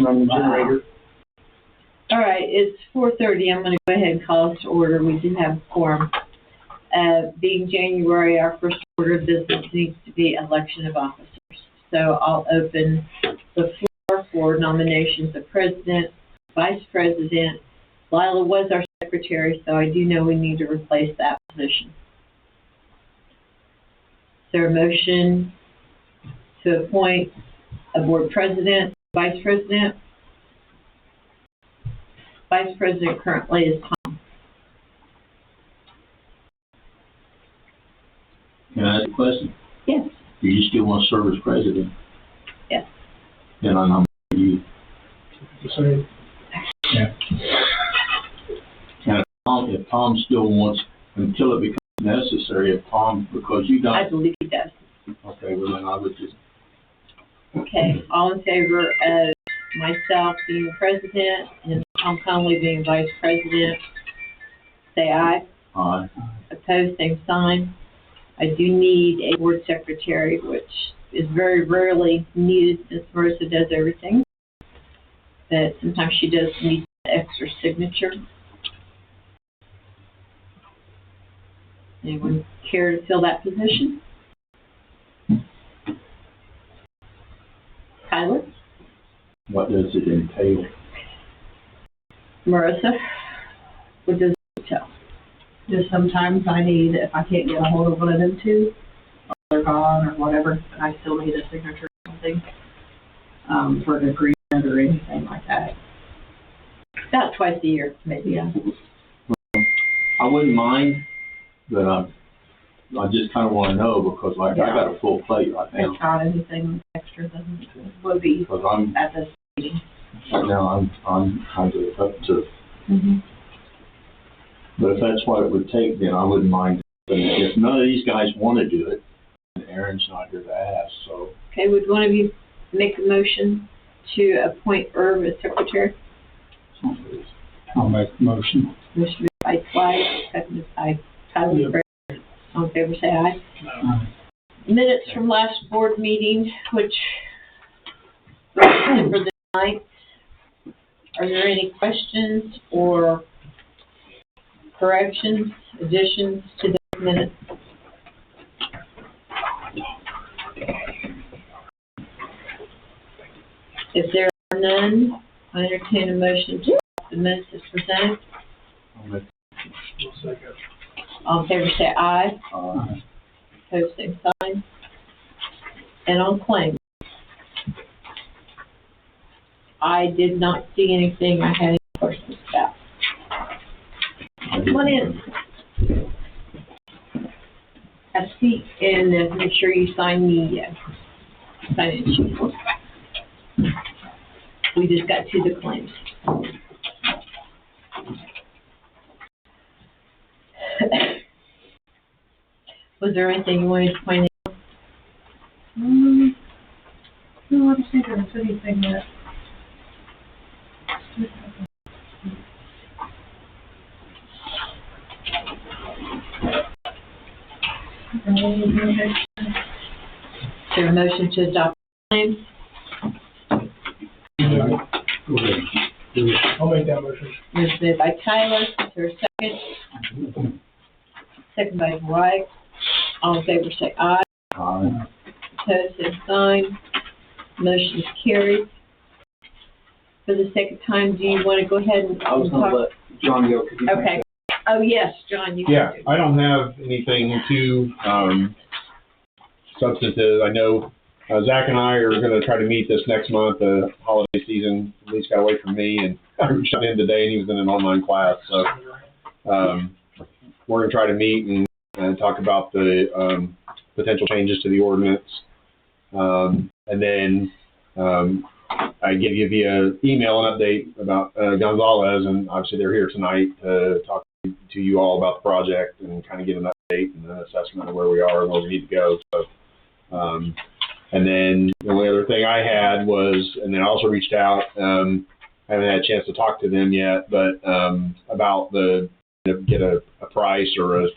on the generator. All right, it's 4:30. I'm going to go ahead and call us to order. We do have a quorum. Being January, our first order of business needs to be election of officers. So I'll open the floor for nominations of president, vice president. Lila was our secretary, so I do know we need to replace that position. Is there a motion to appoint a board president, vice president? Vice president currently is Tom. Can I ask a question? Yes. Do you still want to serve as president? Yes. Then I nominate you. Sorry. Yeah. And if Tom still wants, until it becomes necessary, if Tom, because you don't. I believe he does. Okay, well then I would just. Okay, all in favor of myself being president and Tom Conley being vice president, say aye. Aye. Opposed, same sign. I do need a board secretary, which is very rarely needed since Marissa does everything. But sometimes she does need an extra signature. Anyone care to fill that position? Tyler? What does it entail? Marissa? What does it entail? Just sometimes I need, if I can't get a hold of one of them two, or they're gone or whatever, and I still need a signature or something, for an agreement or anything like that. About twice a year, maybe. Yeah. I wouldn't mind, but I just kind of want to know because like I got a full plate right now. If not anything extra, then it would be Because I'm at this meeting. right now I'm kind of up to. Mm-hmm. But if that's what it would take, then I wouldn't mind. But if none of these guys want to do it, then Aaron's not here to ask. So. Okay, would one of you make a motion to appoint Irv as secretary? I'll make the motion. Motion by Clyde, seconded by Tyler. Yep. All in favor, say aye. Minutes from last board meeting, which was December the 9th. Are there any questions or corrections, additions to the minutes? If there are none, I entertain a motion to adopt the minutes as presented. All in favor say aye. Opposed, same sign. And on claims, I did not see anything I had any questions about. Come on in. Have a seat and make sure you sign the sign-in sheet. We just got to the claims. Was there anything you wanted to point out? No, I don't think there's anything that. Is there a motion to adopt claims? I'll make that motion. Motion made by Tyler. Is there a second? Second by Dwight. All in favor say aye. Aye. Opposed, same sign. Motion is carried. For the sake of time, do you want to go ahead and I was going to let John go. Okay. Oh, yes, John, you Yeah, can do. I don't have anything too substantive. I know Zach and I are going to try to meet this next month. The holiday season at least got away from me, and I reached out to him today, and he was in an online class. So we're going to try to meet and talk about the potential changes to the ordinance. And then I give you via email an update about Gonzalez, and obviously they're here tonight to talk to you all about the project and kind of give an update and an assessment of where we are and where we need to go. So, and then the only other thing I had was, and then I also reached out, I haven't had a chance to talk to them yet, but about get a price or a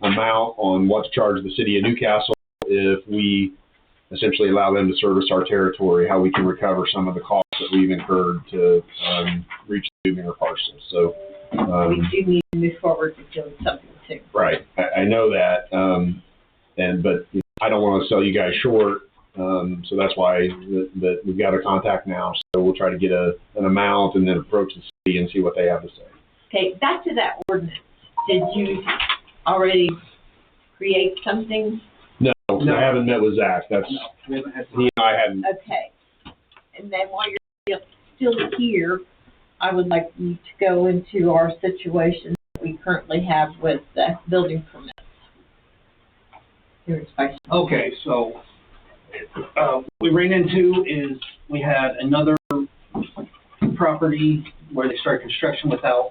amount on what to charge the city of Newcastle if we essentially allow them to service our territory, how we can recover some of the costs that we've incurred to, reach the moving our parcels. So, We do need to move forward with doing something soon. right, I know that, but I don't want to sell you guys short, so that's why that we've got a contact now. So we'll try to get an amount and then approach the city and see what they have to say. Okay, back to that ordinance. Did you already create something? No, I haven't met with Zach. That's, We haven't had. he and I hadn't. Okay. And then while you're still here, I would like you to go into our situation that we currently have with building permits. Here in Spice. Okay, so, what we ran into is we had another property where they started construction without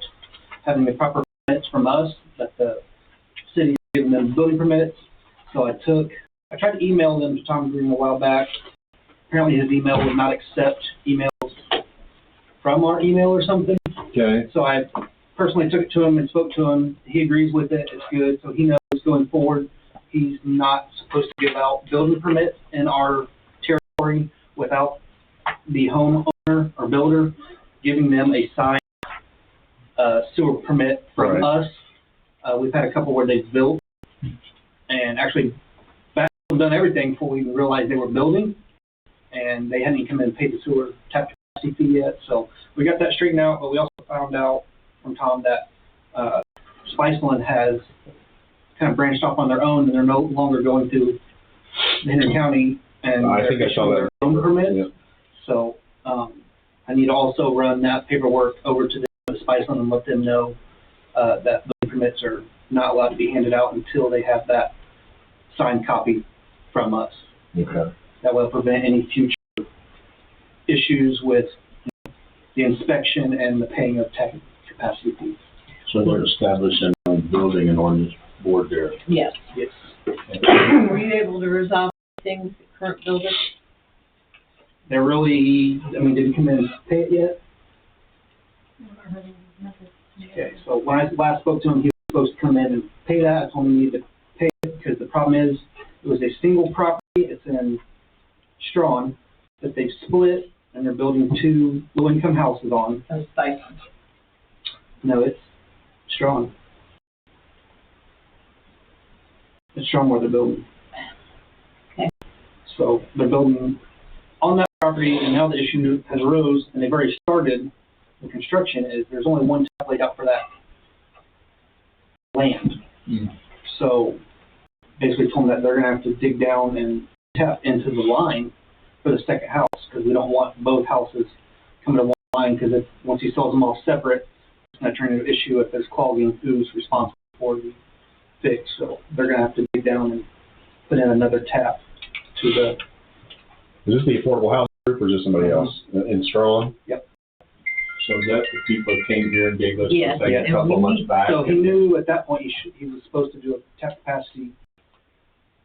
having the proper permits from us, that the city gave them building permits. So I tried to email them to Tom Green a while back. Apparently his email would not accept emails from our email or something. Okay. So I personally took it to him and spoke to him. He agrees with it. It's good. So he knows going forward, he's not supposed to give out building permits in our territory without the homeowner or builder giving them a signed sewer permit from Right. us. We've had a couple where they've built and actually done everything before we even realized they were building, and they hadn't even come in and paid the sewer tap capacity fee yet. So we got that straightened out, but we also found out from Tom that Spiceland has kind of branched off on their own, and they're no longer going through the Henry County and I think I saw their that. own permits. Yeah. So I need to also run that paperwork over to the Spiceland and let them know that the permits are not allowed to be handed out until they have that signed copy from us. Okay. That will prevent any future issues with the inspection and the paying of tech capacity fees. So they're establishing a building and ordinance board there. Yes. Yes. Were you able to resolve things with current builders? They're really, did he come in and pay it yet? Okay, so when I last spoke to him, he was supposed to come in and pay that. I told him he needed to pay it because the problem is it was a single property. It's in Strawn that they've split and they're building 2 low-income houses on. Of Spice. No, it's Strawn. It's Strawn where they're building. Okay. So they're building on that property, and now the issue has arose, and they've already started the construction, is there's only one tap laid out for that land. So basically told them that they're going to have to dig down and tap into the line for the second house, because we don't want both houses coming to one line, because once he sells them all separate, it's going to turn into an issue if there's quality and who's responsible for the fix. So they're going to have to dig down and put in another tap to the... Is this the affordable housing group or is this somebody else in Strawn? Yep. So that's the people that came here and gave us the Yes, thing yeah, a couple of months back. So he knew at that point he was supposed to do a tap capacity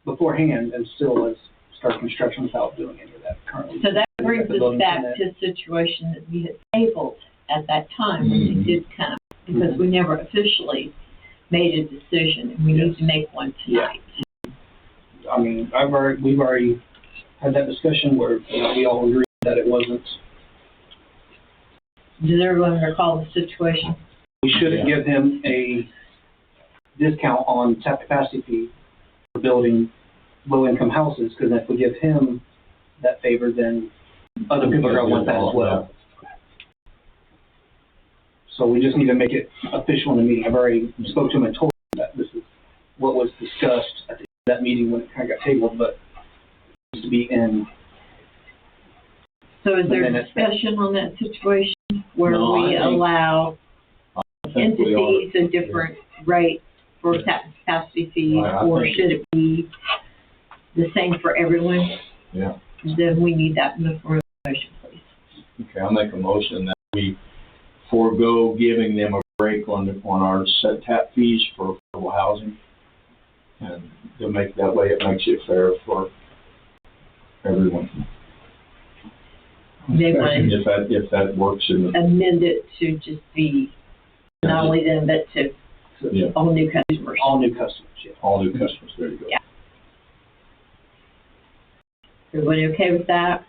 beforehand, and still has started construction without doing any of that currently. So that brings The us building back permit. to the situation that we had tabled at that time when you did come, because we never officially made a decision, and we need to make one tonight. We've already had that discussion where we all agreed that it wasn't. Does everyone recall the situation? We shouldn't Yeah. give him a discount on tap capacity fee for building low-income houses, because if we give him that favor, then other people are going to want that as well. So we just need to make it official in the meeting. I've already spoke to him and told him that this is what was discussed at the end of that meeting when it kind of got tabled, but it needs to be in. So is there The minutes. discussion on that situation where No, we I think- allow I think we ought entities a different rate for tap capacity fees, Right, I or think- should it be the same for everyone? Yeah. Then we need that in the form of a motion, please. Okay, I'll make a motion that we forego giving them a break on our set tap fees for affordable housing. And to make that way, it makes it fair for everyone. They want If that works in the, to amend it to just be not only them, but to yeah, all new customers. All new customers, yeah. all new customers, there you go. Yeah. Everybody okay with that?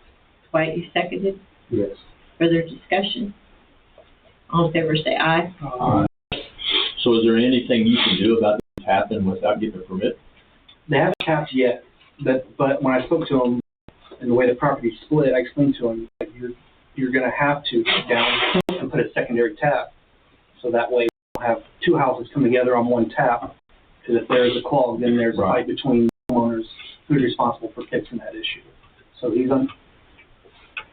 Dwight, you seconded? Yes. Further discussion? All in favor say aye. So is there anything you can do about this happening without getting a permit? They haven't tapped yet, but when I spoke to them and the way the property's split, I explained to them, like, you're gonna have to go down and put a secondary tap. So that way we'll have two houses come together on one tap. Because if there's a clog, then there's a fight between homeowners who's responsible for fixing that issue. So he's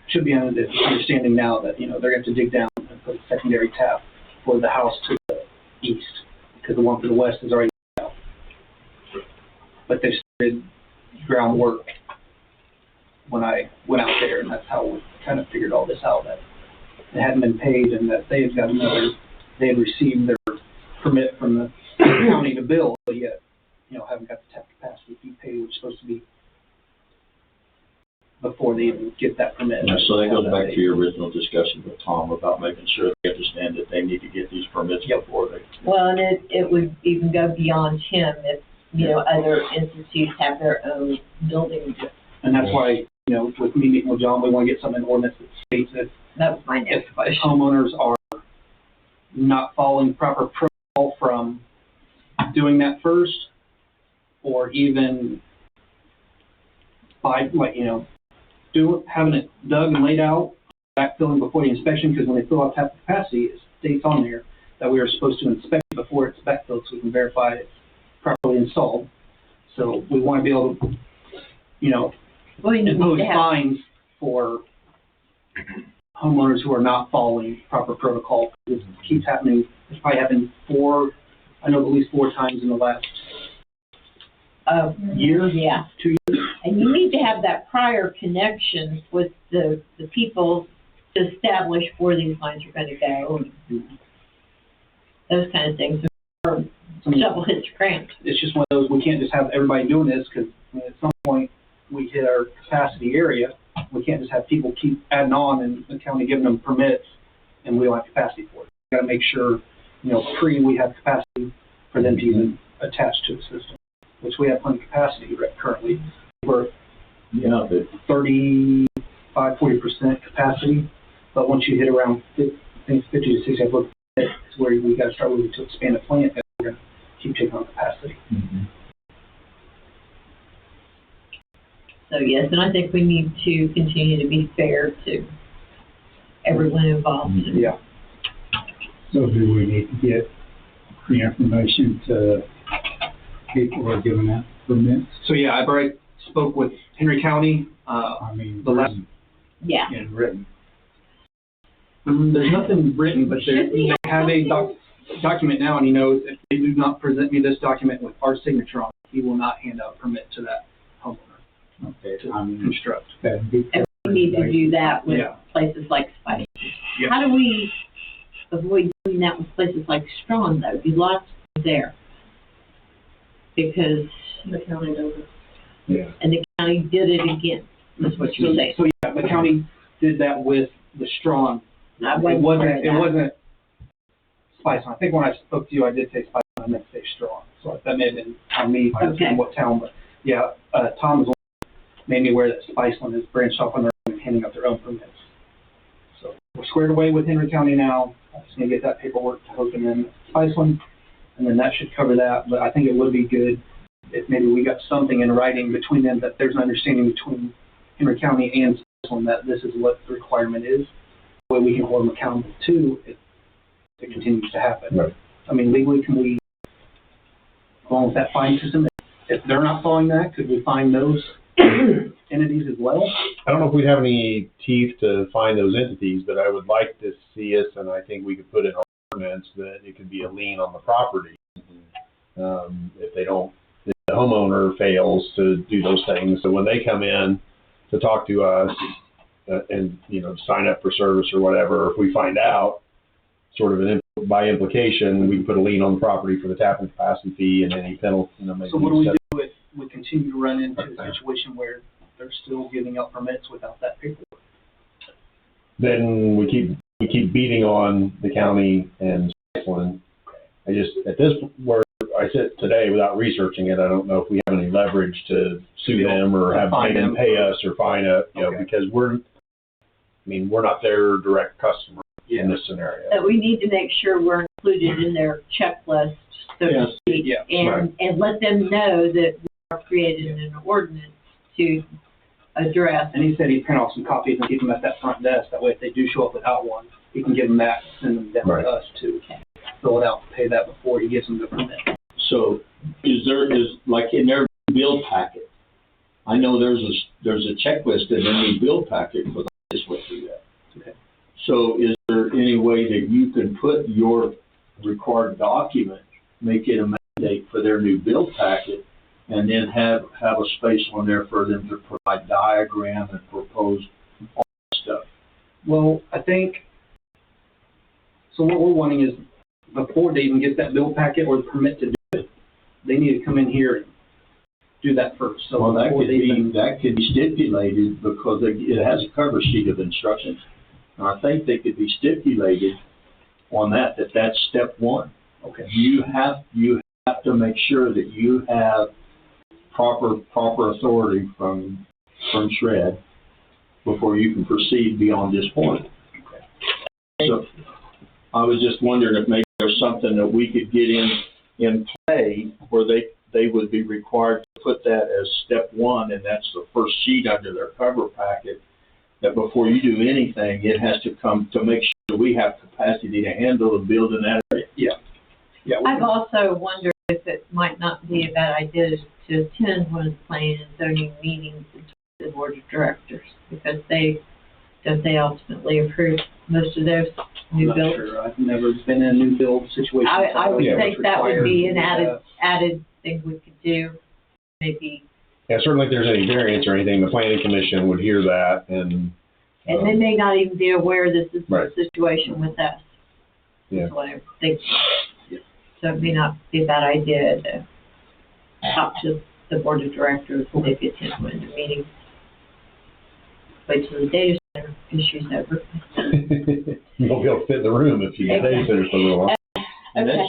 should be under the understanding now that, they're gonna have to dig down and put a secondary tap for the house to the east, because the one to the west is already out. But they started groundwork when I went out there, and that's how we kind of figured all this out, that it hadn't been paid and that they had received their permit from the county to build, but yet, haven't got the tap capacity fee paid, which is supposed to be before they even get that permit. Yeah, so that goes back to your original discussion with Tom about making sure they understand that they need to get these permits before they. Well, and it would even go beyond him if, other entities have their own building. And that's why, with me meeting with John, we want to get something in ordinance that states that That was my if next question. homeowners are not following proper protocol from doing that first, or even by, having it dug and laid out, backfilling before the inspection, because when they fill out tap capacity, it states on there that we are supposed to inspect it before it's backfilled so we can verify it's properly installed. So we want to be able to, impose fines for homeowners who are not following proper protocol. This keeps happening. It's probably happened at least 4 times in the last year, Yeah. 2 years. And you need to have that prior connection with the people to establish where these lines are gonna go, and those kind of things. Or shovel hits the ground. It's just one of those, we can't just have everybody doing this, because at some point we hit our capacity area. We can't just have people keep adding on and the county giving them permits and we don't have capacity for it. We gotta make sure, we have capacity for them to even attach to the system, which we have plenty of capacity currently. We're 35-40% capacity, but once you hit around 50 to 60, it's where we got to start moving to expand the plant, and we're going to keep taking on capacity. Mm-hmm. So yes, and I think we need to continue to be fair to everyone involved. Yeah. So do we need to get the information to people who are giving out permits? So yeah, I've already spoke with Henry County. The last Yeah. In written. There's nothing written, but they have a document now, and he knows if they do not present me this document with our signature on it, he will not hand out a permit to that homeowner Okay, to construct. that'd be. And we need to do that with Yeah. places like Spice. Yeah. How do we avoid doing that with places like Strawn, though? Do lots there? Because, The county does it. Yeah. and the county did it again, is what you're saying. So yeah, the county did that with the Strawn. I It wasn't aware of that. wasn't Spice. I think when I spoke to you, I did say Spice, and I meant to say Strawn. So that may have been on me, Okay. in what town, but yeah, Tom has made me aware that Spiceland has branched off on their own and handing out their own permits. So we're squared away with Henry County now. I'm just gonna get that paperwork to hook them in Spiceland, and then that should cover that. But I think it would be good if maybe we got something in writing between them, that there's an understanding between Henry County and Spiceland that this is what the requirement is. That way we can hold them accountable too if it continues to happen. Right. I mean, legally, can we, along with that fine system, if they're not following that, could we fine those entities as well? I don't know if we'd have any teeth to find those entities, but I would like to see us, and I think we could put in our ordinance that it could be a lien on the property. If they don't, if the homeowner fails to do those things. So when they come in to talk to us and, sign up for service or whatever, if we find out, sort of by implication, we can put a lien on the property for the tap and capacity fee and any penalty, maybe. So what do we do if we continue to run into a situation where they're still giving out permits without that paperwork? Then we keep beating on the county and Spiceland. I just, at this, where I sit today without researching it, I don't know if we have any leverage to sue them or have them pay us or fine us, Okay. because mean, we're not their direct customer Yeah. in this scenario. But we need to make sure we're included in their checklist, so to Yes. speak. Yeah. And let them know that we are creating an ordinance to address. And he said he'd print off some copies and keep them at that front desk. That way, if they do show up without one, he can give them that, send them down Right. to us to fill it out, pay that before he gives them the permit. So is like in their bill packet, I know there's a checklist in their new bill packet, because I just went through that. Okay. So is there any way that you can put your required document, make it a mandate for their new bill packet, and then have a space on there for them to provide diagram and propose all that stuff? Well, I think, so what we're wanting is, before they even get that bill packet or the permit to do it, they need to come in here and do that first. So Well, that before could they even, be stipulated, because it has a cover sheet of instructions. And I think they could be stipulated on that's step one. okay, You have to make sure that you have proper authority from SHRWD before you can proceed beyond this point. So I was just wondering if maybe there's something that we could get in play where they would be required to put that as step one, and that's the first sheet under their cover packet, that before you do anything, it has to come to make sure that we have capacity to handle and build in that area. yeah. I've also wondered if it might not be a bad idea to attend one of the planning and zoning meetings of the board of directors, because they ultimately approve most of those I'm new not builds. sure. I've never been in a new build situation. so I would don't know think what's that would be an required. added thing we could do, maybe. Yeah, certainly if there's any variance or anything, the planning commission would hear that and. And they may not even be aware this is Right. the situation with us. Yeah. Is what I think. So it may not be a bad idea to talk to the board of directors when they get to one of the meetings. Wait till the data center issue's over. You won't be able to fit in the room if you get data centers for a little while. And Okay.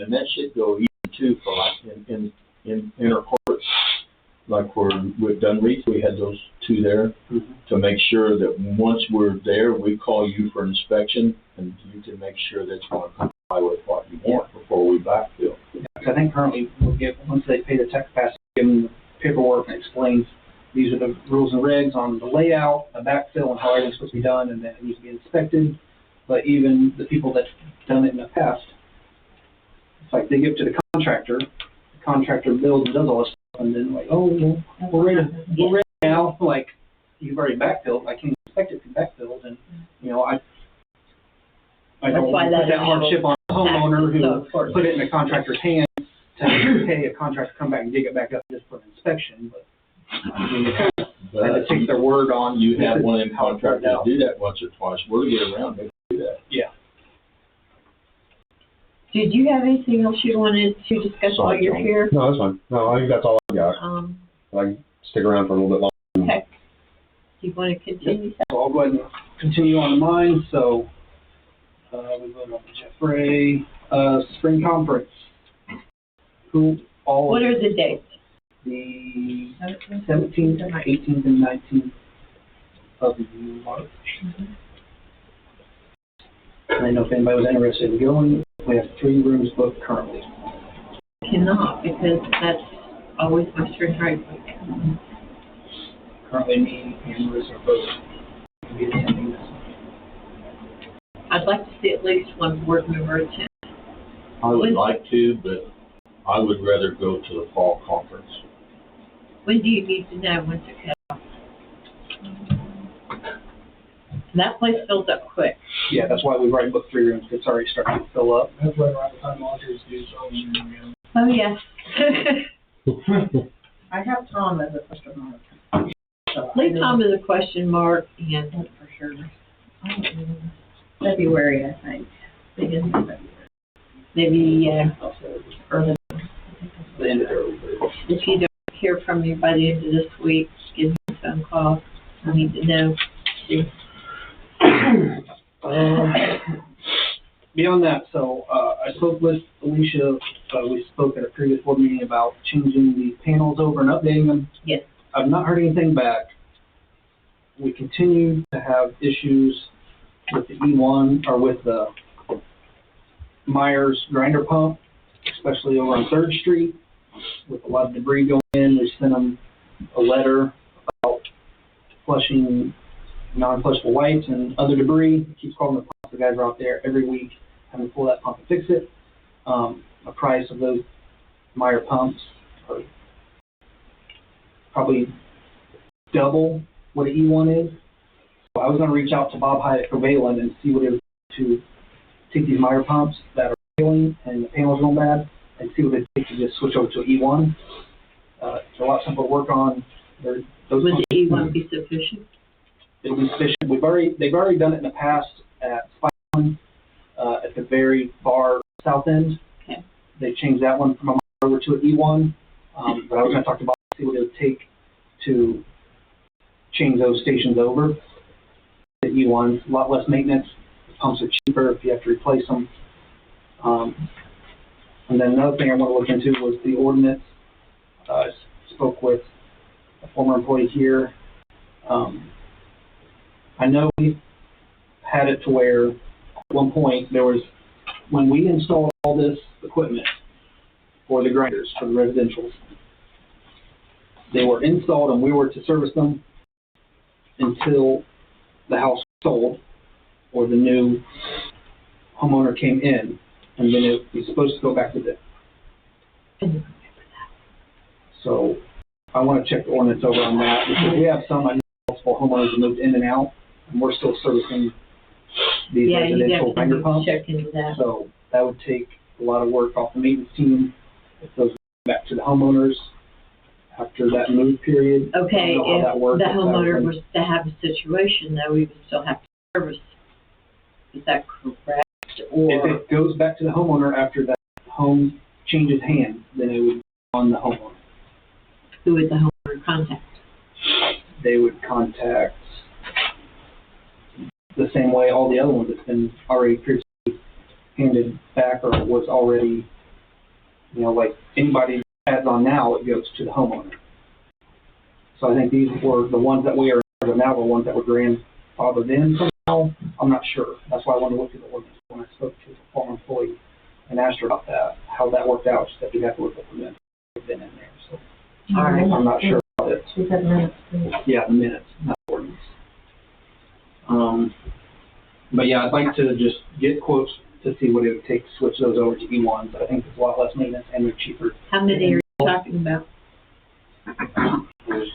that should go even too for like in intercourse, like we've done recently, we had those two there, to make sure that once we're there, we call you for inspection, and you can make sure that it's going to comply with what you want before we backfill. I think currently we'll get, once they pay the tech capacity, give them the paperwork and explains these are the rules and regs on the layout, the backfill, and how everything's supposed to be done, and then it needs to be inspected. But even the people that's done it in the past, it's like they give it to the contractor builds and does all this stuff, and then like, oh, well, we're ready now. Like, you've already backfilled, I can't inspect it if you backfilled, and, you know, I That's don't why want to put that that hardship on the homeowner is so who important. put it in the contractor's hands to pay a contractor to come back and dig it back up just for an inspection, but I mean, they kind of had to take their word on. You have one of them how it turned contractors out. do that once or twice. We'll get around to do that. Yeah. Did you have anything else you wanted to discuss while Sorry, you're John. here? No, that's fine. No, I think that's all I got. I can stick around for a little bit longer. Okay. Do you want to continue? So I'll go ahead and continue on mine. So, we voted on the Jeff Ray, spring conference. What are the dates? The 17th, 18th, and 19th of March. I didn't know if anybody was interested in going. We have 3 rooms booked currently. Cannot, because that's always my spring break week. Currently, me and Marissa are both going to be attending this. I'd like to see at least one board member attend. I would like to, but I would rather go to the fall conference. When do you need to know when to cut off? That place fills up quick. Yeah, that's why we've already booked 3 rooms. It's already starting to fill up. That's right around the time auditors do zoning again. Oh, yes. I have Tom as a question mark. So I Leave know Tom as a question mark and that for sure. I don't know. February, I think. Beginning of February. maybe, Or the The end of the if you don't hear from me by the end of this week, give me a phone call. I need to know. Beyond that, so I spoke with Alicia. We spoke at a previous board meeting about changing the panels over and updating them. Yes. I've not heard anything back. we continue to have issues with the E1 or with the Myers grinder pump, especially over on 3rd Street, with a lot of debris going in. We sent them a letter about flushing non-flushable wipes and other debris. It keeps calling the pump. The guys are out there every week having to pull that pump and fix it. The price of those Meyer pumps are probably double what an E1 is. So I was going to reach out to Bob Hyatt at Covalent and see what it would do to take these Meyer pumps that are failing and the panels going bad and see what it takes to just switch over to an E1. It's a lot simpler to work on. Those Would pumps, the E1 be sufficient? it'll be sufficient. They've already done it in the past at Spine, at the very far south end. Okay. They changed that one from a Meyer over to an E1. But I was going to talk to Bob and see what it would take to change those stations over. The E1s, a lot less maintenance. The pumps are cheaper if you have to replace them. And then another thing I want to look into was the ordinance. I spoke with a former employee here. I know we had it to where at one point there was, when we installed all this equipment for the grinders, for the residentials, they were installed and we were to service them until the house was sold or the new homeowner came in, and then it was supposed to go back to them. So I want to check the ordinance over on that, because we have some multiple homeowners that moved in and out, and we're still servicing these residential grinder pumps. Check into that. So that would take a lot of work off the maintenance team if those go back to the homeowners after that move period. Okay, I don't know how that if works, the if that homeowner was- was to have a situation, though, we would still have to service. Is that correct? If Or, it goes back to the homeowner after that home changes hands, then it would be on the homeowner. who would the homeowner contact? They would contact the same way all the other ones that's been already previously handed back or was already, like anybody adds on now, it goes to the homeowner. So I think these were the ones that we are now, the ones that were grandfathered in somehow. I'm not sure. That's why I wanted to look at the ordinance when I spoke to the former employee and asked her about that, how that worked out. She said we have to look at the minutes that have been in there. So All right. I'm not sure about it. She said minutes, please. Yeah, the minutes, not ordinance. But yeah, I'd like to just get quotes to see what it would take to switch those over to E1s. I think it's a lot less maintenance and they're cheaper. How many are you talking about? There's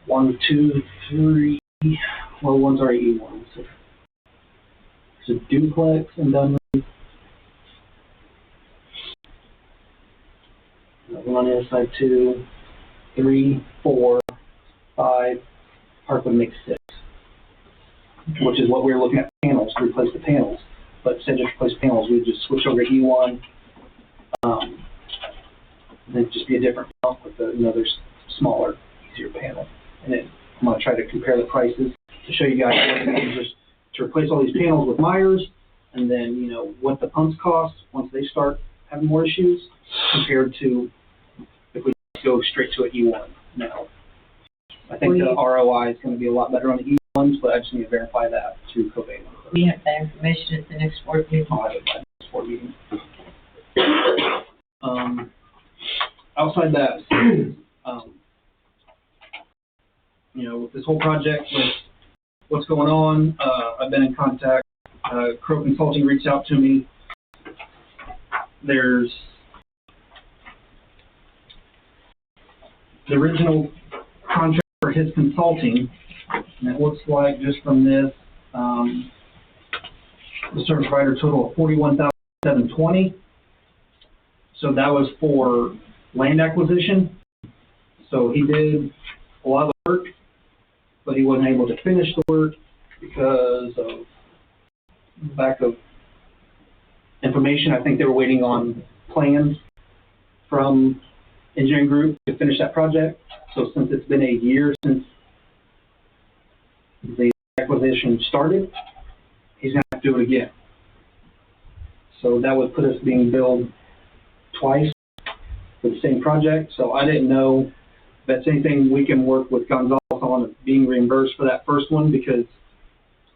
1, 2, 3. Well, one's already E1. So there's a duplex in Dunwoody. Another one on the other side, 2, 3, 4, 5. Parkwood makes 6. Which is what we were looking at, panels, to replace the panels. But instead of just replace panels, we'd just switch over to E1. Then it'd just be a different pump with another smaller, easier panel. And then I'm going to try to compare the prices to show you guys what it means just to replace all these panels with Myers, and then, what the pumps cost once they start having more issues compared to if we go straight to an E1 now. I think the ROI is going to be a lot better on the E1s, but I just need to verify that through Covalent. We have that information at the next board meeting. I'll have it by the next board meeting. Outside that, with this whole project, with what's going on, I've been in contact. Crow Consulting reached out to me. There's the original contract for his consulting, and it looks like just from this, the service provider total of $41,720. So that was for land acquisition. So he did a lot of the work, but he wasn't able to finish the work because of lack of information. I think they were waiting on plans from engineering group to finish that project. So since it's been a year since the acquisition started, he's going to have to do it again. So that would put us being billed twice for the same project. So I didn't know if that's anything we can work with Gonzalez on being reimbursed for that first one because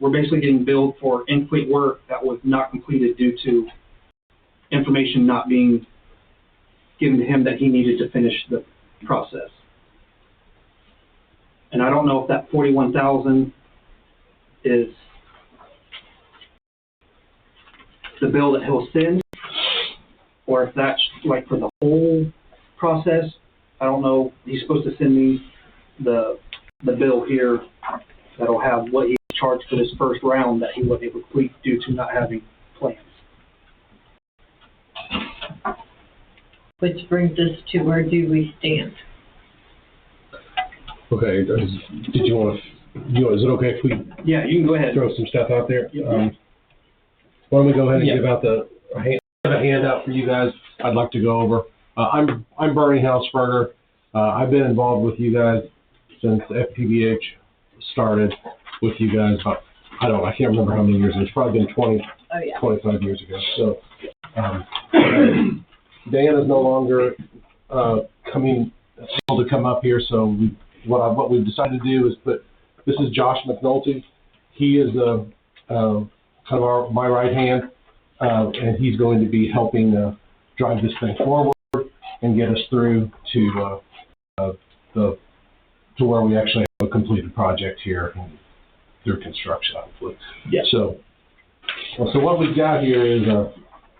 we're basically getting billed for incomplete work that was not completed due to information not being given to him that he needed to finish the process. And I don't know if that 41,000 is the bill that he'll send, or if that's like for the whole process. I don't know. He's supposed to send me the bill here that'll have what he charged for this first round that he wasn't able to complete due to not having plans. Which brings us to where do we stand? Okay, did you want to, is it okay if we Yeah, you can go ahead. throw some stuff out there? Yep. Why don't we go ahead and Yeah. give out a handout for you guys I'd like to go over. I'm Bernie Hausberger. I've been involved with you guys since FPBH started with you guys about, I can't remember how many years. It's probably been 25 years ago. So Dan is no longer able to come up here, so what we've decided to do is this is Josh McNulty. He is kind of my right hand, and he's going to be helping drive this thing forward and get us through to where we actually have a completed project here and through construction, hopefully. Yeah. So what we've got here is a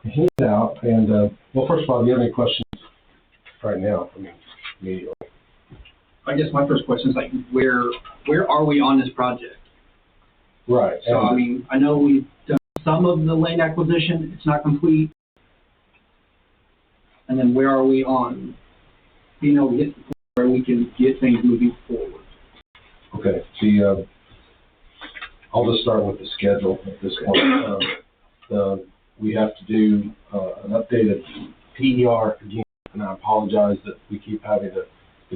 handout, and well, first of all, do you have any questions right now? I mean, immediately. I guess my first question is like, where are we on this project? Right. So, I mean, I know we've done some of the land acquisition, it's not complete. And then where are we on being able to get to the point where we can get things moving forward? Okay. I'll just start with the schedule at this point. We have to do an updated PER again, and I apologize that we keep having to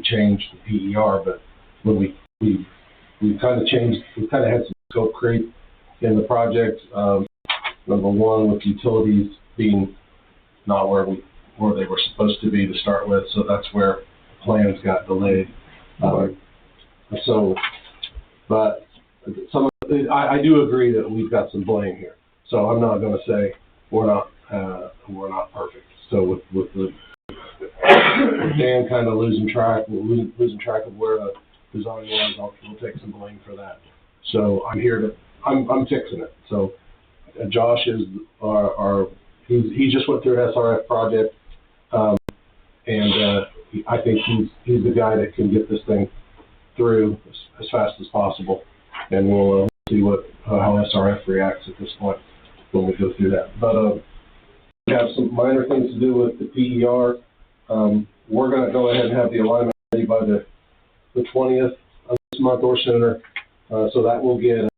change the PER, but when we kind of changed, we kind of had some scope creep in the project. Number one, with utilities being not where they were supposed to be to start with, so that's where plans got delayed. But I do agree that we've got some blame here. So I'm not going to say we're not perfect. So with Dan kind of losing track of where the design was, we'll take some blame for that. So I'm fixing it. So Josh is he just went through an SRF project, and I think he's the guy that can get this thing through as fast as possible, and we'll see how SRF reacts at this point when we go through that. But we have some minor things to do with the PER. We're going to go ahead and have the alignment ready by the 20th of this month or sooner, so that will get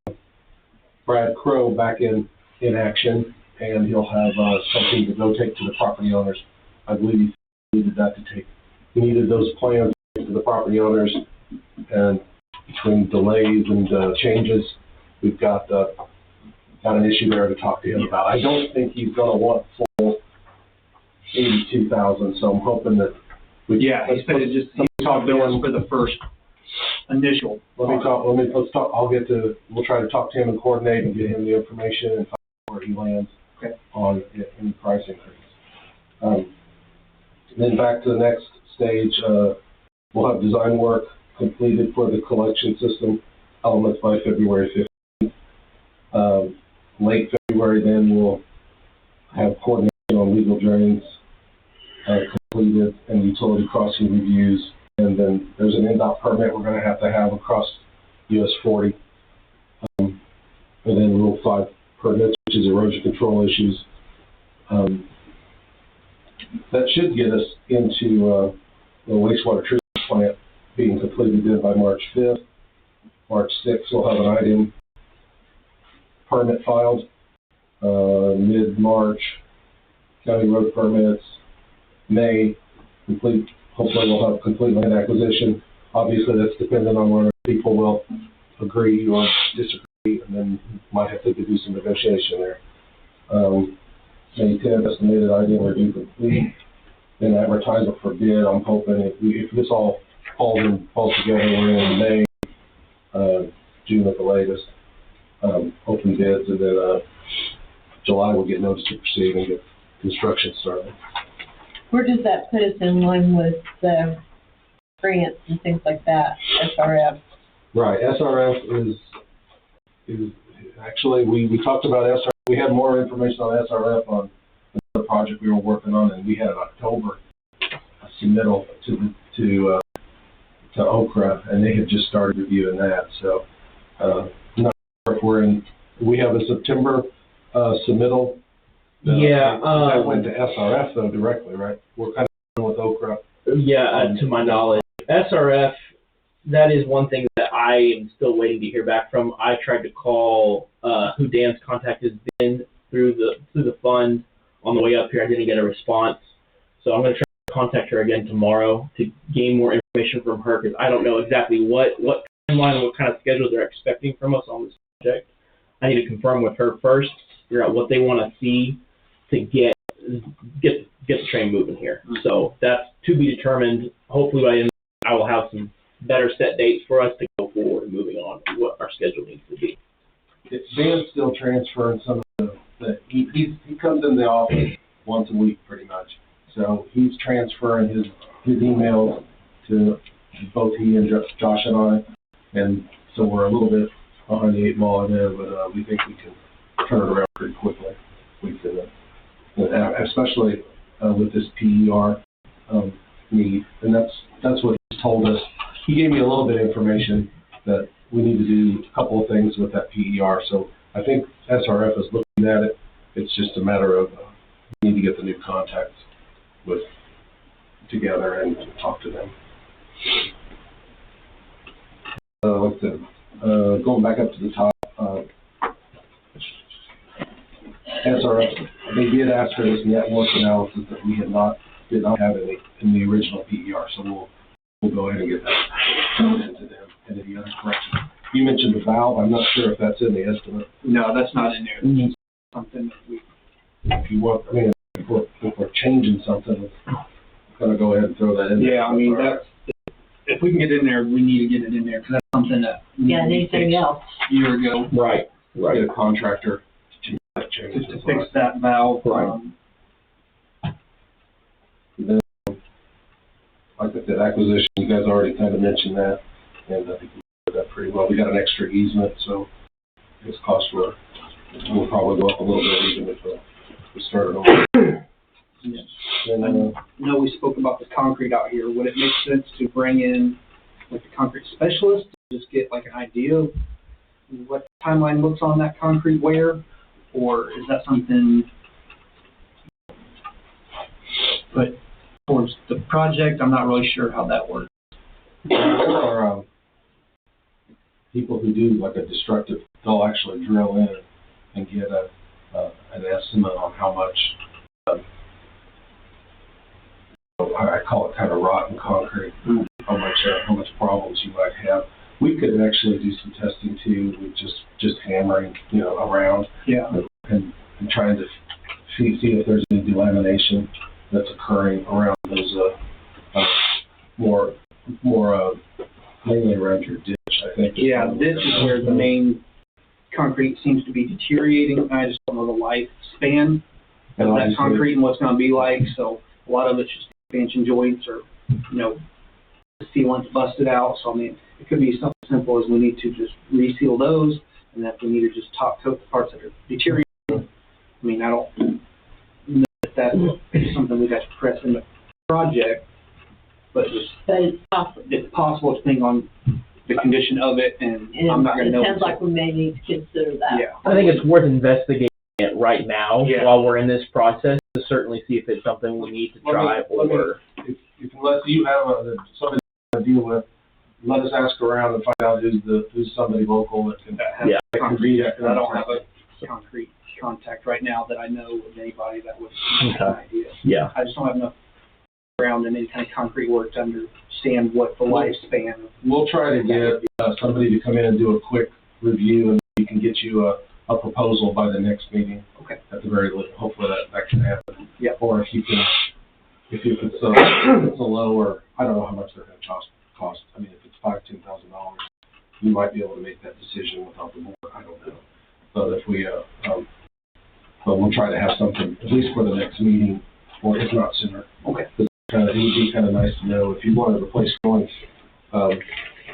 Brad Crow back in action, and he'll have something to go take to the property owners. I believe he needed those plans to the property owners, and between delays and changes, we've got an issue there to talk to him about. I don't think he's going to want full 82,000, so I'm hoping that he said it just talk billing for the first initial. Let's talk. We'll try to talk to him and coordinate and get him the information and find out where he lands on any price increase. Then back to the next stage, we'll have design work completed for the collection system elements by February 15th. Late February, then we'll have coordination on legal drains completed and utility crossing reviews. And then there's an NDOT permit we're going to have across US 40. And then Rule 5 permits, which is erosion control issues. That should get us into the wastewater treatment plant being completed then by March 5th. March 6th, we'll have an item permit filed. Mid-March, county road permits. May, hopefully we'll have complete land acquisition. Obviously, that's dependent on whether people will agree or disagree, and then might have to do some negotiation there. May 10th, estimated item review complete. Then advertisement for bid. I'm hoping if this all falls together, we're in May, June at the latest, open bids, and then, July we'll get notice to proceed and get construction started. Where does that put us in line with the grants and things like that, SRF? Right, SRF is actually, we talked about SRF, we had more information on SRF on the project we were working on, and we had an October submittal to Okra, and they had just started reviewing that, so, not sure if we have a September, submittal. That went to SRF though directly, right? We're kind of with Okra. Yeah, to my knowledge, SRF, that is one thing that I am still waiting to hear back from. I tried to call who Dan's contact has been through the fund on the way up here. I didn't get a response, so I'm going to try to contact her again tomorrow to gain more information from her, because I don't know exactly what timeline and what kind of schedule they're expecting from us on this project. I need to confirm with her first, figure out what they want to see to get the train moving here. So that's to be determined. Hopefully by then I will have some better set dates for us to go forward and moving on and what our schedule needs to be. Dan's still transferring some of he comes in the office once a week pretty much. So he's transferring his emails to both he and Josh and I, and so we're a little bit behind the 8 ball in there, but we think we can turn it around pretty quickly. We can, especially with this PER need, and that's what he's told us. He gave me a little bit of information that we need to do a couple of things with that PER. So I think SRF is looking at it. It's just a matter of we need to get the new contacts together and talk to them. Going back up to the top, SRF, they did ask for this network analysis that we did not have in the original PER, so we'll go ahead and get that into them. And any other corrections? You mentioned the valve. I'm not sure if that's in the estimate. No, that's not in there. It's something that we. If you want, I mean, if we're changing something, we're gonna go ahead and throw that in there. Yeah, I mean, if we can get in there, we need to get it in there, because that's something that. Yeah, anything else? A year ago. Right. Get a contractor To fix that valve. Right. Then, like I said, acquisition, you guys already kind of mentioned that, and I think we did that pretty well. We got an extra easement, so its costs will probably go up a little bit even if we started over. Yes. And, I know we spoke about the concrete out here. Would it make sense to bring in like the concrete specialist to just get like an idea of what the timeline looks on that concrete wear? Or is that something, but towards the project, I'm not really sure how that works. there are people who do like a destructive, they'll actually drill in and get an estimate on how much, I call it kind of rotten concrete, how much problems you might have. We could actually do some testing too, with just hammering, around. Yeah. And trying to see if there's any delamination that's occurring around those more mainly around your ditch, I think. Yeah, this is where the main concrete seems to be deteriorating. I just don't know the lifespan of that concrete and what's going to be like. So a lot of it's just expansion joints or, the sealant's busted out. So, I mean, it could be something simple as we need to just reseal those, and that we need to just top coat the parts that are deteriorating. I mean, I don't know if that's something we'd have to press in the project, but it's possible. It's possible depending on the condition of it, and I'm not going to know. It sounds like we may need to consider that. Yeah. I think it's worth investigating it right now while we're in this process to certainly see if it's something we need to try Unless you have somebody to deal with, let us ask around and find out who's somebody local that can have concrete. I don't have a concrete contact right now that I know of anybody that would have an idea. Yeah. I just don't have enough ground in any kind of concrete work to understand what the lifespan of. We'll try to get somebody to come in and do a quick review, and we can get you a proposal by the next meeting. Okay. At the very least, hopefully that can happen. Yeah. Or if it's a lower, I don't know how much they're going to cost. I mean, if it's $5,000-$10,000, you might might be able to make that decision without the board, I don't know. But if we, but we'll try to have something, at least for the next meeting, or if not sooner. Okay. It would be kind of nice to know if you wanted to replace going, at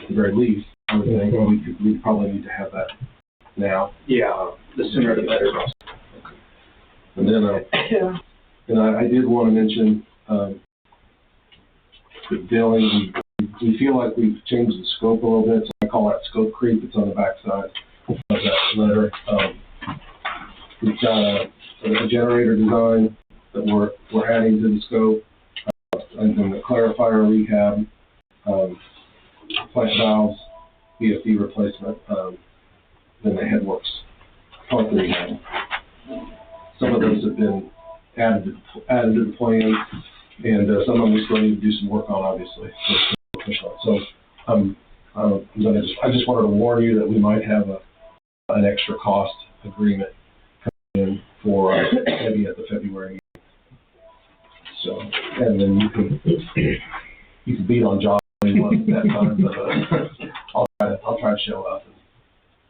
the very least, I would think we probably need to have that now. Yeah, the sooner the better. And then, and I did want to mention, the billing, we feel like we've changed the scope a little bit, so I call that scope creep. It's on the backside of that letter. We've got a generator design that we're adding to the scope, and then the clarifier rehab, plant valves, VFD replacement, then the headworks pump rehab. Some of those have been added to the plan, and some of them we still need to do some work on, obviously. So I just wanted to warn you that we might have an extra cost agreement coming in for maybe at the February meeting. So, and then you can beat on John when you want at that time, but I'll try to show up and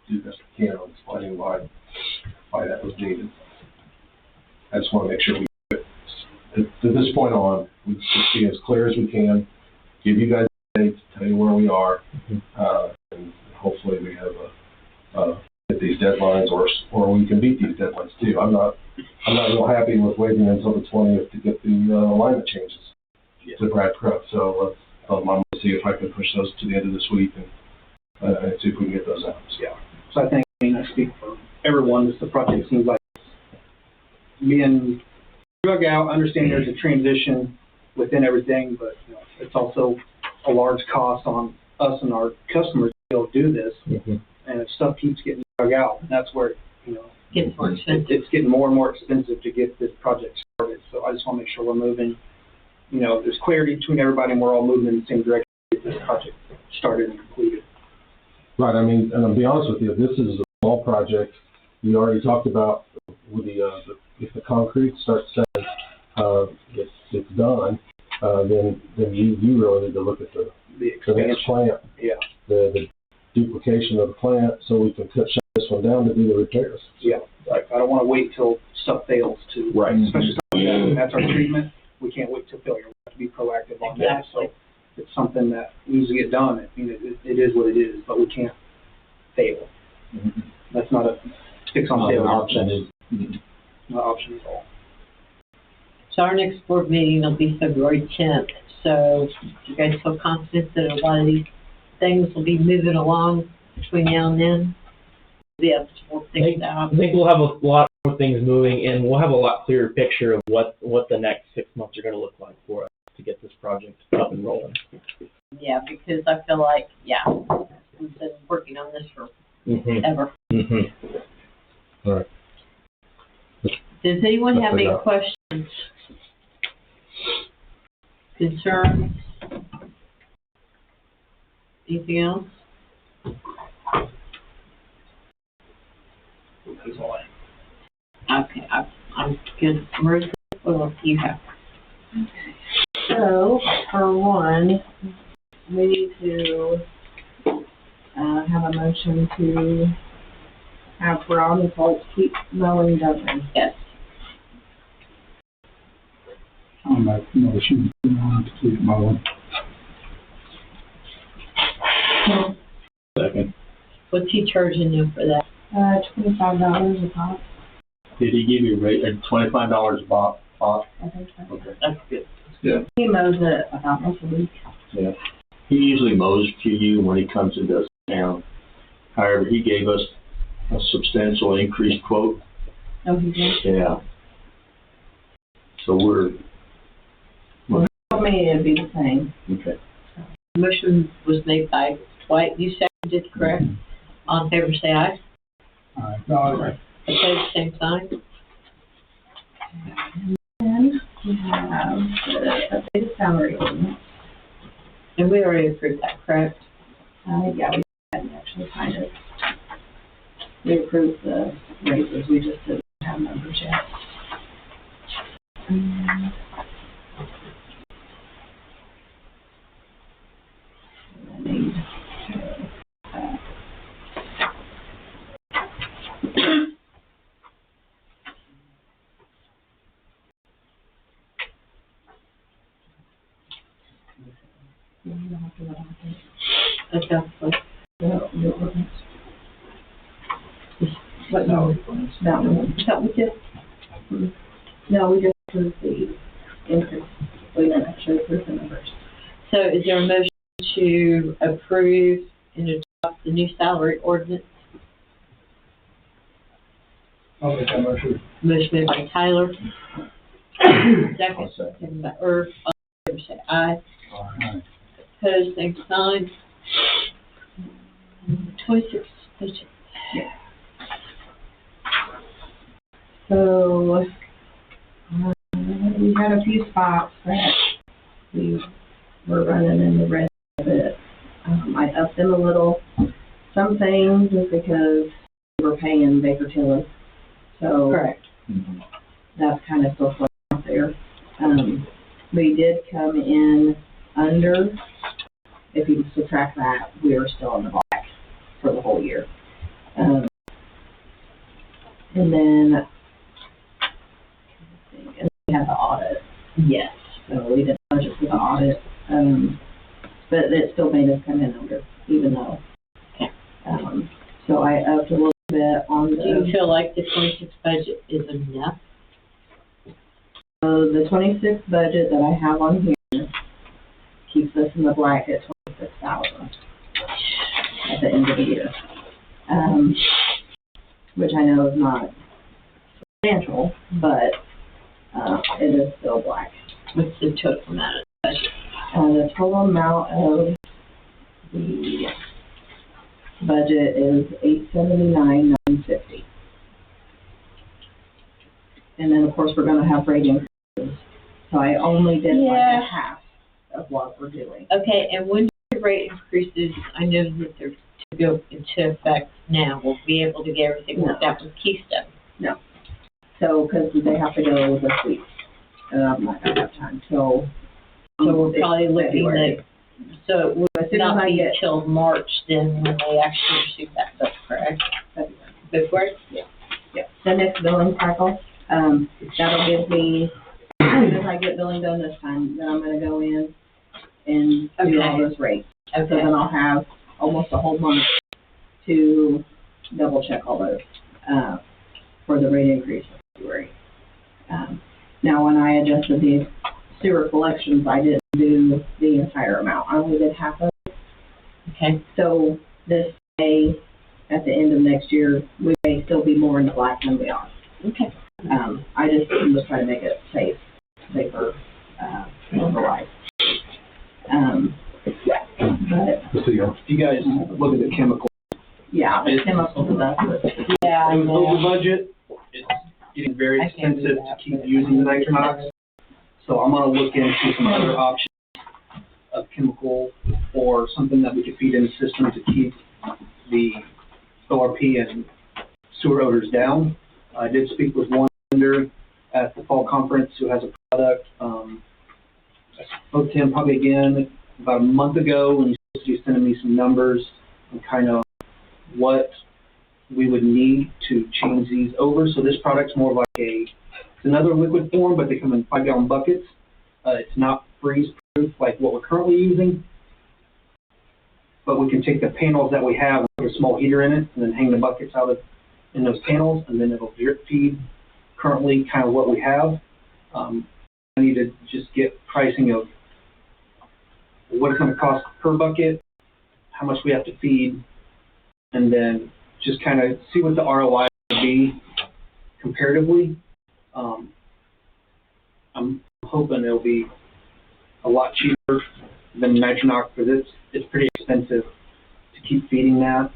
do the best I can on explaining why that was needed. I just want to make sure we do it. At this point on, we just be as clear as we can, give you guys dates, tell you where we are, and hopefully we have get these deadlines, or we can beat these deadlines too. I'm not real happy with waiting until the 20th to get the alignment changes to Brad Crook. So I'm going to see if I can push those to the end of this week and see if we can get those out. Yeah. So I think, I speak for everyone, the project seems like being drug out. Understand there's a transition within everything, but it's also a large cost on us and our customers to be able to do this. Mm-hmm. And if stuff keeps getting drug out, that's where Gets more expensive. it's getting more and more expensive to get this project started. So I just want to make sure we're moving. There's clarity between everybody, and we're all moving in the same direction to get this project started and completed. Right. I mean, and I'll be honest with you, this is a small project. We already talked about with if the concrete starts saying it's done, then you really need to look at the next plant, the duplication of the plant, so we can shut this one down to do the repairs. Yeah, like I don't want to wait till stuff fails to, Right. Especially stuff like that. And that's our treatment. We can't wait till failure. We have to be proactive on that. So it's something that needs to get done. It is what it is, but we can't fail. Mm-hmm. That's not a fix on failure. Option. Not an option at all. So our next board meeting will be February 10th. So you guys feel confident that a lot of these things will be moving along between now and then? Be able to work things out. I think we'll have a lot more things moving, and we'll have a lot clearer picture of what the next 6 months are going to look like for us to get this project up and rolling. Yeah, because I feel like, we've been working on this for ever. Mm-hmm. All right. Does anyone have any questions? Concerns? Anything else? That's all I have. Okay, I'm good. Marissa, what else do you have? So, for one, we need to have a motion to have Brown and Foltz keep mowing Dublin. Yes. I'll make the motion to keep mowing. Second. What's he charging you for that? $25 a pop, Did he give you $25 a pop? I think so. Okay. That's good. Yeah. He mows it about once a week. Yeah. He usually mows to you when he comes and does town. However, he gave us a substantial increased quote. Oh, he did? Yeah. So we're Told me it'd be the same. okay. The motion was made by Dwight. You seconded, correct? All in favor, say aye. Aye. Opposed, same sign. And we have the updated salary ordinance. And we already approved that, correct? Yeah, we hadn't actually signed it. We approved the raises, we just didn't have numbers yet. I need to, you'll have to let them think. Okay, like, The ordinance. What number? That one. is that what you, No, we just approved the increase. We didn't actually approve the numbers. so is there a motion to approve and adopt the new salary ordinance? I'll make that motion. Motion made by Tyler. I'll Second, say. second by Irv. All in favor say aye. Aye. Opposed, same sign. 26, budget. So, we had a few spots that we were running in the red a bit. I upped them a little. Some things is because we were paying Baker Tilly. So Correct. Mhm. that's kind of still floating out there. We did come in under, if you subtract that, we were still in the black for the whole year. And then, and we had the audit, Yes. so we did budget for the audit, but it still made us come in under, even though. So I upped a little bit on Do you the, feel like the 26 budget is enough? the 26 budget that I have on here keeps us in the black at 26,000 at the end of the year. Which I know is not substantial, but, it is still black. What's the total amount of the budget? The total amount of the budget is $879,950. And then, of course, we're gonna have rate increases, so I only did like Yeah. a half of what we're doing. Okay, and when the rate increases, I know that they're to go into effect now, we'll be able to get everything worked out with Keystone. So, because they have to go this week, and I'm not gonna have time till. So we're probably looking February. at, so it would As soon as not I be get- till March then when they actually receive that bill, correct? February? Yeah, the next billing cycle, that'll give me, as soon as I get billing done this time, then I'm gonna go in and do all Okay. those rates. So Okay, then I'll have almost a whole month to double check all those, for the rate increase in February. Now, when I adjusted the sewer collections, I didn't do the entire amount. I only did half of it. okay, So this may, at the end of next year, we may still be more in the black than we are. okay. I just was trying to make it safer, otherwise. But, If you guys look at the chemical, yeah, the chemical stuff, Yeah, I it was over know. budget. It's getting very I can't do expensive to that. keep using the nitrox. So I'm gonna look into some other options of chemical or something that we could feed in the system to keep the ORP and sewer odors down. I did speak with one vendor at the fall conference who has a product. I spoke to him probably again about a month ago, and he's supposed to be sending me some numbers and kind of what we would need to change these over. So this product's more like it's another liquid form, but they come in 5-gallon buckets. It's not freeze-proof like what we're currently using, but we can take the panels that we have and put a small heater in it, and then hang the buckets out in those panels, and then it'll drip feed currently kind of what we have. I need to just get pricing of what it's going to cost per bucket, how much we have to feed, and then just kind of see what the ROI would be comparatively. I'm hoping it'll be a lot cheaper than Nitronox, because it's pretty expensive to keep feeding that.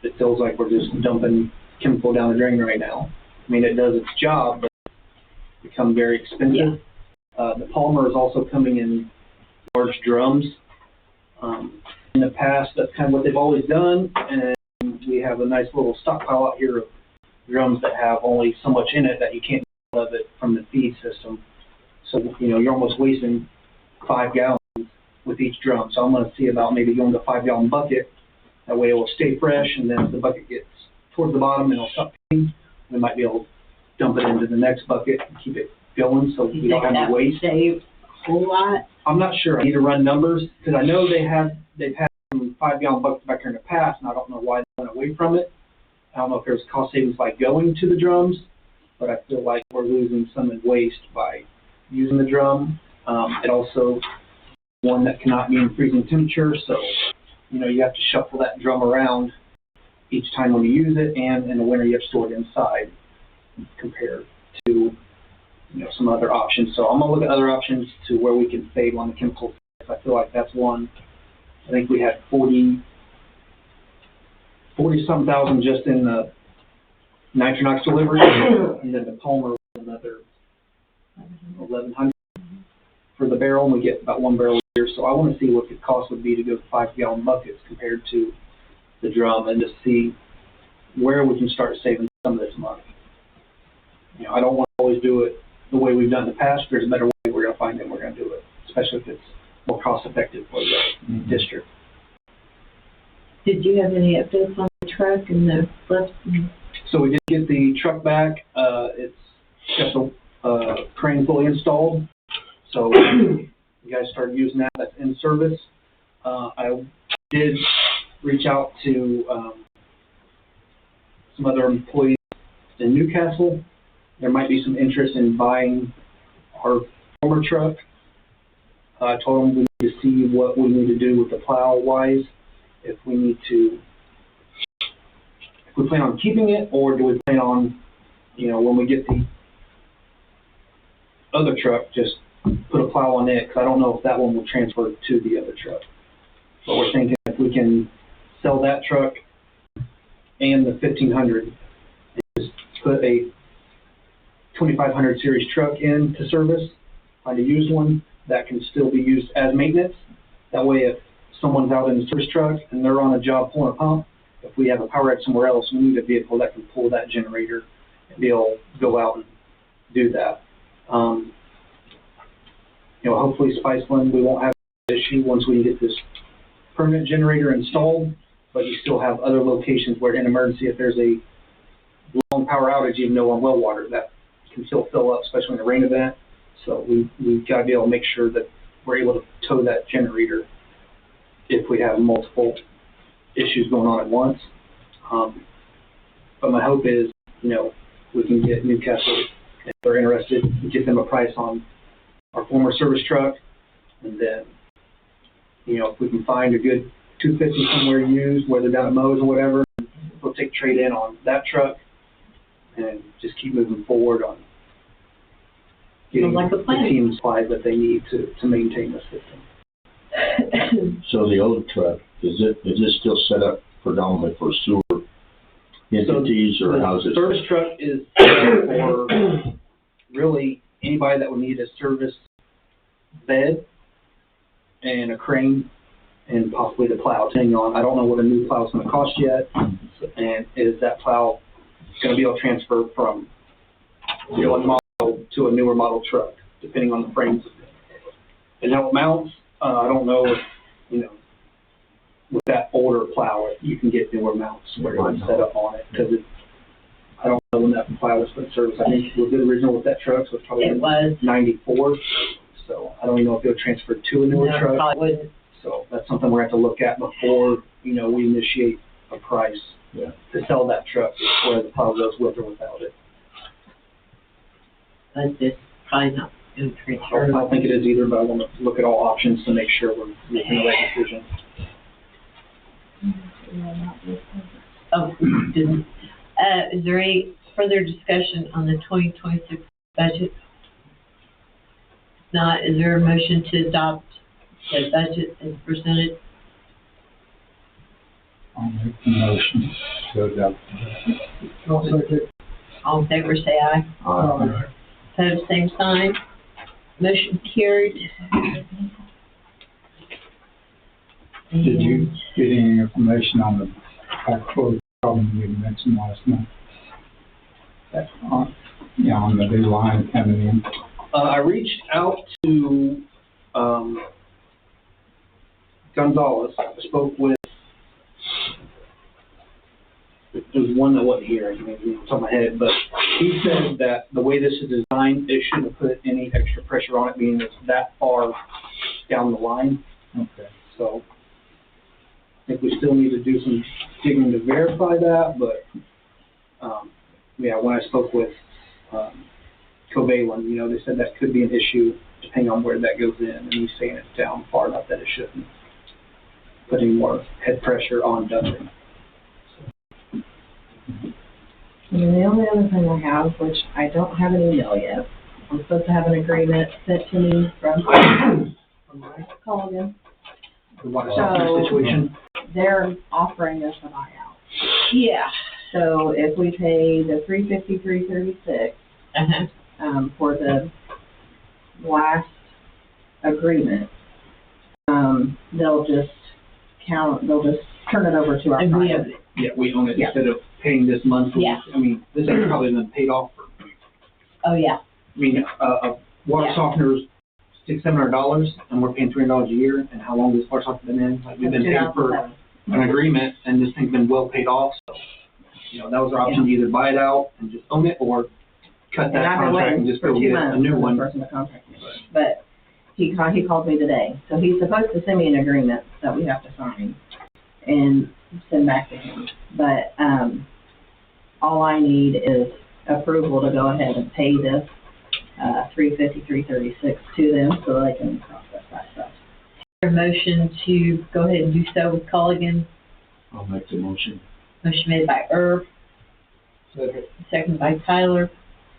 It feels like we're just dumping chemical down the drain right now. I mean, it does its job, but it's become very expensive. The polymer is also coming in large drums. In the past, that's kind of what they've always done, and we have a nice little stockpile out here of drums that have only so much in it that you can't get out of it from the feed system. So, you're almost wasting 5 gallons with each drum. So I'm going to see about maybe going to a 5-gallon bucket. That way it will stay fresh, and then if the bucket gets towards the bottom and it'll stop feeding, we might be able to dump it into the next bucket and keep it going so we don't have that any would waste. save whole lot. I'm not sure. I need to run numbers, because I know they've had some 5-gallon buckets back here in the past, and I don't know why they went away from it. I don't know if there's cost savings by going to the drums, but I feel like we're losing some in waste by using the drum. It also, one that cannot be in freezing temperature, so, you have to shuffle that drum around each time when you use it, and in the winter you have to store it inside compared to, some other options. So I'm gonna look at other options to where we can save on the chemical. I feel like that's one. I think we had 40-some thousand just in the Nitronox delivery, and then the Palmer was another 1,100 for the barrel, and we get about 1 barrel a year. So I want to see what the cost would be to go to 5-gallon buckets compared to the drum, and just see where we can start saving some of this money. I don't want to always do it the way we've done in the past. If there's a better way, we're going to find it, we're going to do it, especially if it's more cost effective for the district. Did you have any updates on the truck and the lift? So we did get the truck back. It's got the crane fully installed. So you guys started using that. That's in service. I did reach out to some other employees in Newcastle. There might be some interest in buying our former truck. I told them we need to see what we need to do with the plow wise. If we plan on keeping it, or do we plan on, when we get the other truck, just put a plow on it, because I don't know if that one will transfer to the other truck. But we're thinking if we can sell that truck and the 1500, and just put a 2500 series truck in to service, find a used one that can still be used as maintenance. That way, if someone's out in the service truck and they're on a job pulling a pump, if we have a power outage somewhere else, we need a vehicle that can pull that generator and be able to go out and do that. Hopefully Spiceland, we won't have an issue once we get this permanent generator installed, but you still have other locations where in emergency, if there's a long power outage, even though on well water, that can still fill up, especially in a rain event. So we've got to be able to make sure that we're able to tow that generator if we have multiple issues going on at once. But my hope is, we can get Newcastle, if they're interested, get them a price on our former service truck, and then, if we can find a good 250 somewhere used, whether down at Moe's or whatever, we'll take trade in on that truck and just keep moving forward on getting Sounds like a plan. the team supplies that they need to maintain the system. So the old truck, is it still set up predominantly for sewer entities, or how's it? The service truck is set up for really anybody that would need a service bed and a crane and possibly the plow. Depending on, I don't know what a new plow is going to cost yet, and is that plow going to be able to transfer from one model to a newer model truck, depending on the frames and how it mounts. I don't know if, with that older plow, you can get newer mounts where it's set up on it, because I don't know when that plow was put in service. I think it was the original with that truck, so it's probably It was. 94. So I don't even know if it'll transfer to a newer No, truck. probably wouldn't. So that's something we're going to have to look at before, we initiate a price to sell that truck, whether the plow goes with or without it. But it's probably not going to I transfer. don't think it is either, but I want to look at all options to make sure we're making the right decision. Oh, didn't. Is there any further discussion on the 2026 budget? If not, is there a motion to adopt the budget as presented? I'll make the motion to adopt. All in favor, say aye. Opposed, same sign. Motion carried. Did you get any information on the backflow problem you mentioned last month? That's on the new line coming in. I reached out to Gonzalez. I spoke with, it was one that wasn't here, I can maybe off the top of my head, but he said that the way this is designed, it shouldn't put any extra pressure on it, being it's that far down the line. Okay. So I think we still need to do some digging to verify that, but, yeah, when I spoke with, Covalent, they said that could be an issue depending on where that goes in, and he's saying it's down far enough that it shouldn't put any more head pressure on ducting. And the only other thing I have, which I don't have an email yet, I'm supposed to have an agreement sent to me from my Colligan. The water softener situation. They're offering us a buyout. Yeah. So if we pay the $353.36 for the last agreement, they'll just turn it over to our And we client. have, Yeah, we own it Yeah. instead of paying this monthly. Yeah. I mean, this has probably been paid off for, oh, yeah. a water Yeah. softener is $600-700, and we're paying $300 a year, and how long has water softener been in? Like, we've been paying for 2007. an agreement, and this thing's been well paid off, so, that was our option, to either buy it out and just own it, or cut And that I've been contract waiting and just for go 2 get months a new for the one. person to contact me. But he called me today, so he's supposed to send me an agreement that we have to sign and send back to him. But, all I need is approval to go ahead and pay this, $353.36 to them so they can process that stuff. A motion to go ahead and do so with Colligan. I'll make the motion. Motion made by Irv, second by Tyler.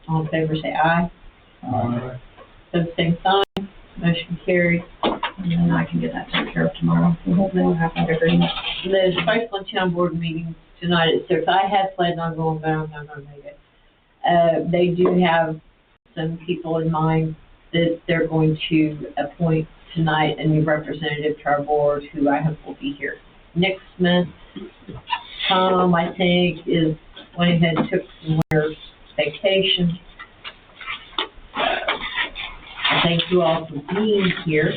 All in favor, say aye. So same sign. Motion carried. And then I can get that taken care of tomorrow. And hopefully we'll have that agreement. The Spiceland Town Board meeting tonight at 6. I had planned on going, but I'm not going to make it. They do have some people in mind that they're going to appoint tonight a new representative to our board who I hope will be here. Nick Smith, Tom, I think, went ahead and took some winter vacation. Thank you all for being here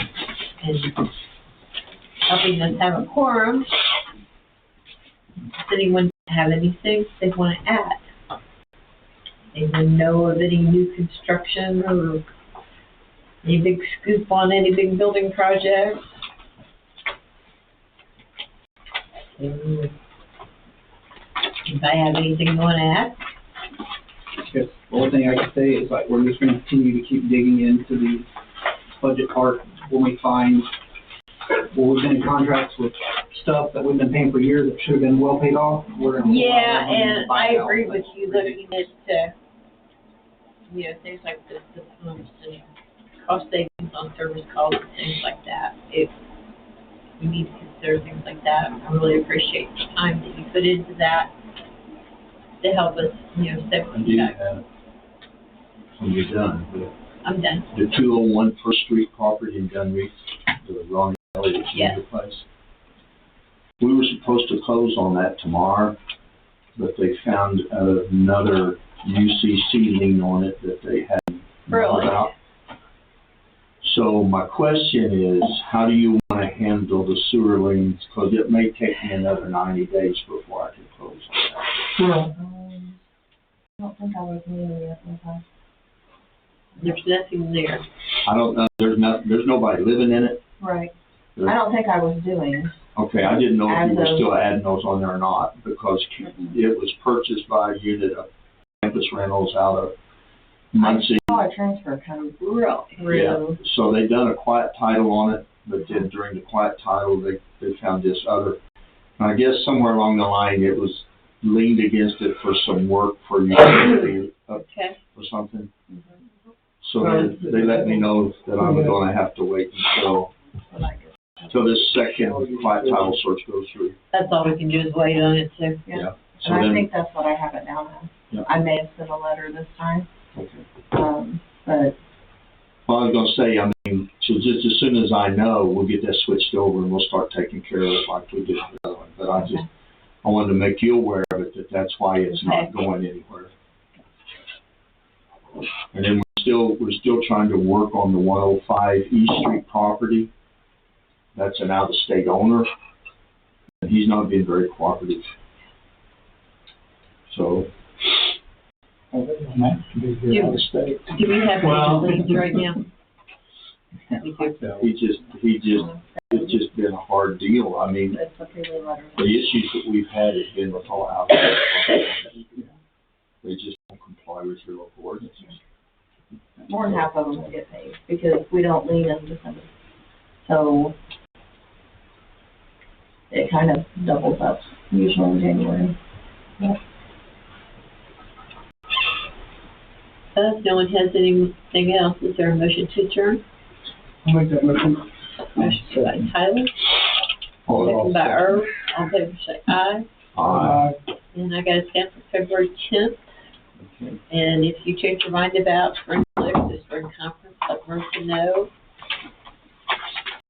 and helping us have a quorum. Does anyone have anything they want to add? Anyone know of any new construction or any big scoop on any big building projects? Anybody have anything you want to add? Yes, the only thing I can say is, we're just gonna continue to keep digging into the budget part when we find, we've been in contracts with stuff that we've been paying for years that should have been well paid off. We're gonna. Yeah, and buy I it out. agree with you looking at, things like the pumps and cost savings on service calls and things like that. We need to consider things like that. I really appreciate the time that you put into that to help us, stay I in do check. have, when you're done, I'm done. the 201 First Street property in Gunry, the Ronnie Elliott Yes. place. We were supposed to close on that tomorrow, but they found another UCC lien on it that they hadn't known Really? about. So my question is, how do you want to handle the sewer liens? Because it may take me another 90 days before I can close on that. I don't think I was leaving yet, was I? There's nothing there. I don't know, there's nobody living in it. Right. I don't think I was doing. Okay, I didn't know if you were As of- still adding those on there or not, because it was purchased by a unit of Campus Rentals out of Muncie. I saw a transfer come Really? through. So they done a quiet title on it, but then during the quiet title, they found this other. And I guess somewhere along the line, it was leaned against it for some work for utility Okay. or something. So they let me know that I'm gonna have to wait until this second quiet title search goes through. That's all we can do is wait on it, so. Yeah. So And I then, think that's what I have it down as. Yeah. I may have sent a letter this time, okay. but Well, I was gonna say, I mean, so just as soon as I know, we'll get that switched over and we'll start taking care of it like we did the other one. But I wanted to make you aware of it, that's why it's not going anywhere. And then we're still trying to work on the 105 East Street property. That's an out-of-state owner, and he's not being very cooperative. So, Well, they don't have to be here out of state. Do we have Well- any list right now? it's just been a hard deal. I mean, It's okay, they let her the know. issues that we've had has been with all houses. They just don't comply with your local ordinances. More than half of them will get paid, because we don't lien in December. So it kind of doubles up, usually in January. No one has anything else. Is there a motion to adjourn? I'll make that motion. Motion by Tyler, second by Earl. All in favor, say aye. And I got it set for February 10th. Okay. And if you change your mind about spring, the spring conference, let Mercy know.